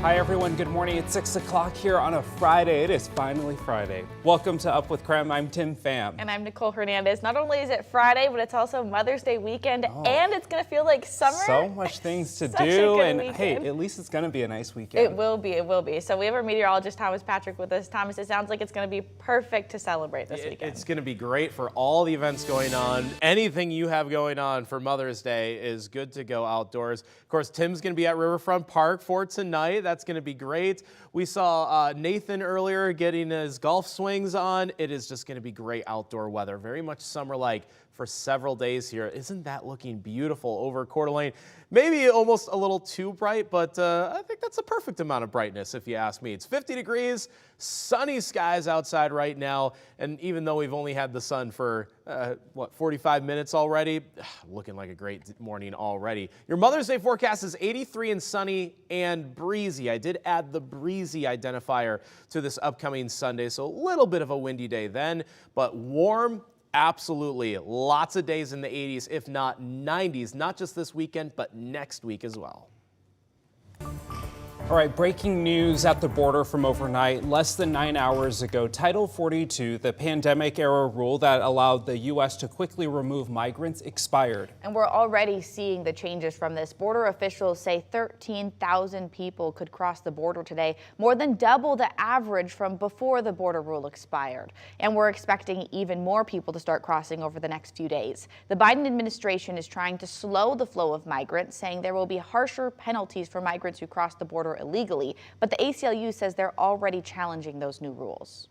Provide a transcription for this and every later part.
Hi everyone, good morning. It's 6 o'clock here on a Friday. It is finally Friday. Welcome to Up with KREM. I'm Tim Pham. And I'm Nicole Hernandez. Not only is it Friday, but it's also Mother's Day weekend, and it's going to feel like summer. So much things to Such a do, good and weekend. hey, at least it's going to be a nice weekend. It will be. So we have our meteorologist, Thomas Patrick, with us. Thomas, it sounds like it's going to be perfect to celebrate this weekend. It's going to be great for all the events going on. Anything you have going on for Mother's Day is good to go outdoors. Of course, Tim's going to be at Riverfront Park for tonight. That's going to be great. We saw Nathan earlier getting his golf swings on. It is just going to be great outdoor weather, very much summer-like for several days here. Isn't that looking beautiful over Coeur d'Alene? Maybe almost a little too bright, but I think that's a perfect amount of brightness if you ask me. It's 50 degrees, sunny skies outside right now, and even though we've only had the sun for, 45 minutes already, looking like a great morning already. Your Mother's Day forecast is 83 and sunny and breezy. I did add the breezy identifier to this upcoming Sunday, so a little bit of a windy day then, but warm. Absolutely. Lots of days in the 80s, if not 90s, not just this weekend, but next week as well. All right, breaking news at the border from overnight. Less than 9 hours ago, Title 42, the pandemic-era rule that allowed the U.S. to quickly remove migrants, expired. And we're already seeing the changes from this. Border officials say 13,000 people could cross the border today, more than double the average from before the border rule expired. And we're expecting even more people to start crossing over the next few days. The Biden administration is trying to slow the flow of migrants, saying there will be harsher penalties for migrants who cross the border illegally, but the ACLU says they're already challenging those new rules.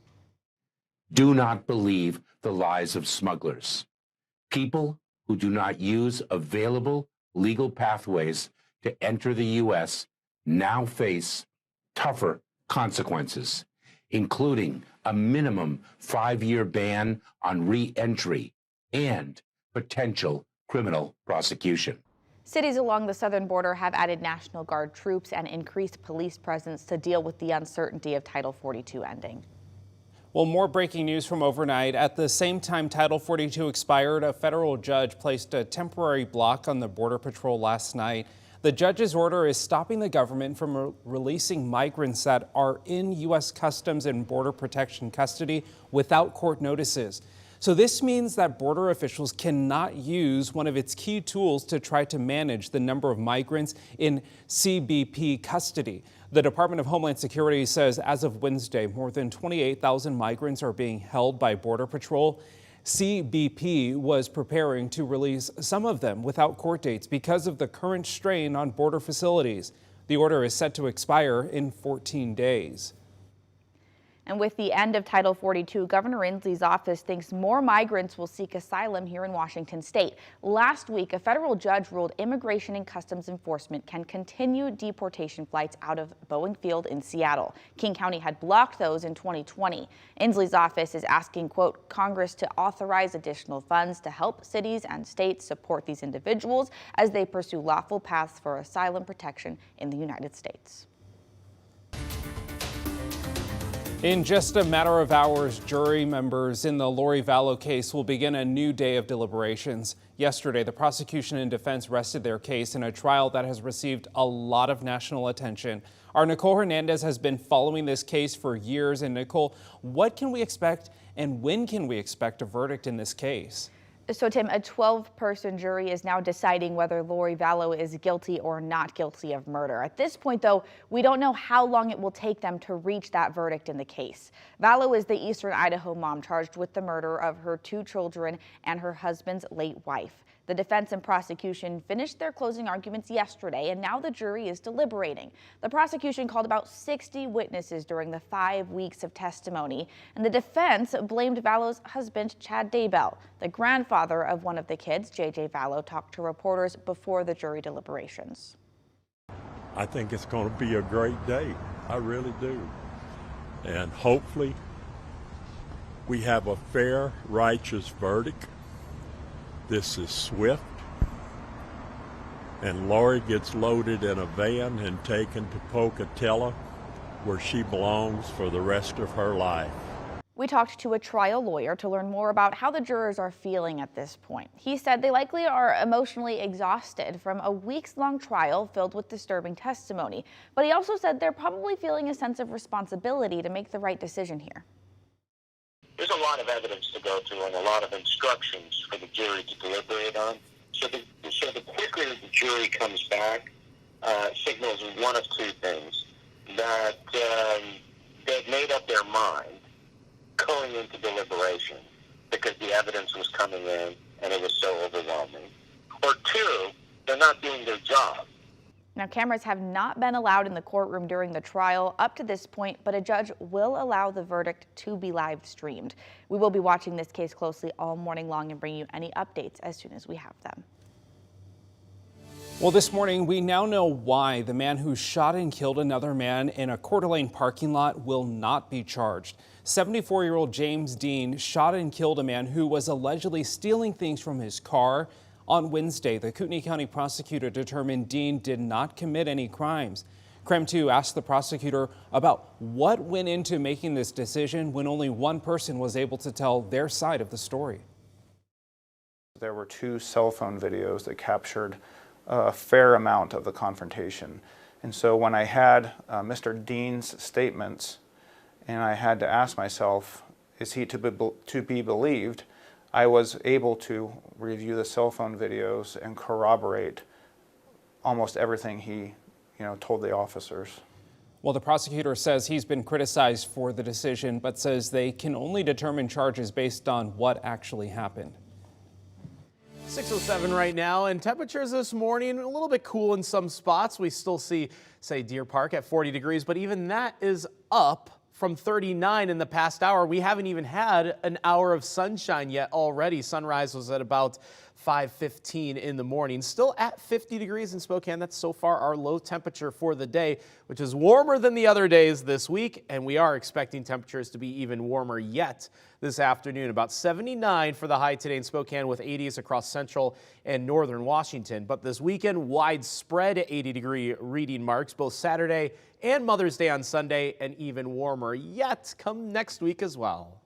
Do not believe the lies of smugglers. People who do not use available legal pathways to enter the U.S. now face tougher consequences, including a minimum 5-year ban on re-entry and potential criminal prosecution. Cities along the southern border have added National Guard troops and increased police presence to deal with the uncertainty of Title 42 ending. Well, more breaking news from overnight. At the same time Title 42 expired, a federal judge placed a temporary block on the Border Patrol last night. The judge's order is stopping the government from releasing migrants that are in U.S. Customs and Border Protection custody without court notices. So this means that border officials cannot use one of its key tools to try to manage the number of migrants in CBP custody. The Department of Homeland Security says as of Wednesday, more than 28,000 migrants are being held by Border Patrol. CBP was preparing to release some of them without court dates because of the current strain on border facilities. The order is set to expire in 14 days. And with the end of Title 42, Governor Inslee's office thinks more migrants will seek asylum here in Washington state. Last week, a federal judge ruled Immigration and Customs Enforcement can continue deportation flights out of Boeing Field in Seattle. King County had blocked those in 2020. Inslee's office is asking, quote, Congress to authorize additional funds to help cities and states support these individuals as they pursue lawful paths for asylum protection in the United States. In just a matter of hours, jury members in the Lori Vallow case will begin a new day of deliberations. Yesterday, the prosecution and defense rested their case in a trial that has received a lot of national attention. Our Nicole Hernandez has been following this case for years. And Nicole, what can we expect and when can we expect a verdict in this case? So, Tim, a 12-person jury is now deciding whether Lori Vallow is guilty or not guilty of murder. At this point, though, we don't know how long it will take them to reach that verdict in the case. Vallow is the Eastern Idaho mom charged with the murder of her 2 children and her husband's late wife. The defense and prosecution finished their closing arguments yesterday, and now the jury is deliberating. The prosecution called about 60 witnesses during the 5 weeks of testimony, and the defense blamed Vallow's husband, Chad Daybell. The grandfather of one of the kids, J.J. Vallow, talked to reporters before the jury deliberations. I think it's going to be a great day. I really do. And hopefully we have a fair, righteous verdict. This is swift, and Lori gets loaded in a van and taken to Pocatello, where she belongs for the rest of her life. We talked to a trial lawyer to learn more about how the jurors are feeling at this point. He said they likely are emotionally exhausted from a weeks-long trial filled with disturbing testimony. But he also said they're probably feeling a sense of responsibility to make the right decision here. There's a lot of evidence to go through and a lot of instructions for the jury to deliberate on. So the quicker the jury comes back, signals one of two things: that they've made up their mind going into deliberation because the evidence was coming in and it was so overwhelming. Or two, they're not doing their job. Now, cameras have not been allowed in the courtroom during the trial up to this point, but a judge will allow the verdict to be live streamed. We will be watching this case closely all morning long and bring you any updates as soon as we have them. Well, this morning, we now know why the man who shot and killed another man in a Coeur d'Alene parking lot will not be charged. 74-year-old James Dean shot and killed a man who was allegedly stealing things from his car. On Wednesday, the Kootenai County prosecutor determined Dean did not commit any crimes. KREM 2 asked the prosecutor about what went into making this decision when only one person was able to tell their side of the story. There were 2 cell phone videos that captured a fair amount of the confrontation. And so when I had Mr. Dean's statements and I had to ask myself, is he to be believed, I was able to review the cell phone videos and corroborate almost everything he told the officers. Well, the prosecutor says he's been criticized for the decision, but says they can only determine charges based on what actually happened. 6:07 right now, and temperatures this morning a little bit cool in some spots. We still see, say, Deer Park at 40 degrees, but even that is up from 39 in the past hour. We haven't even had an hour of sunshine yet already. Sunrise was at about 5:15 in the morning. Still at 50 degrees in Spokane. That's so far our low temperature for the day, which is warmer than the other days this week. And we are expecting temperatures to be even warmer yet this afternoon. About 79 for the high today in Spokane, with 80s across central and northern Washington. But this weekend, widespread 80-degree reading marks, both Saturday and Mother's Day on Sunday, and even warmer yet come next week as well.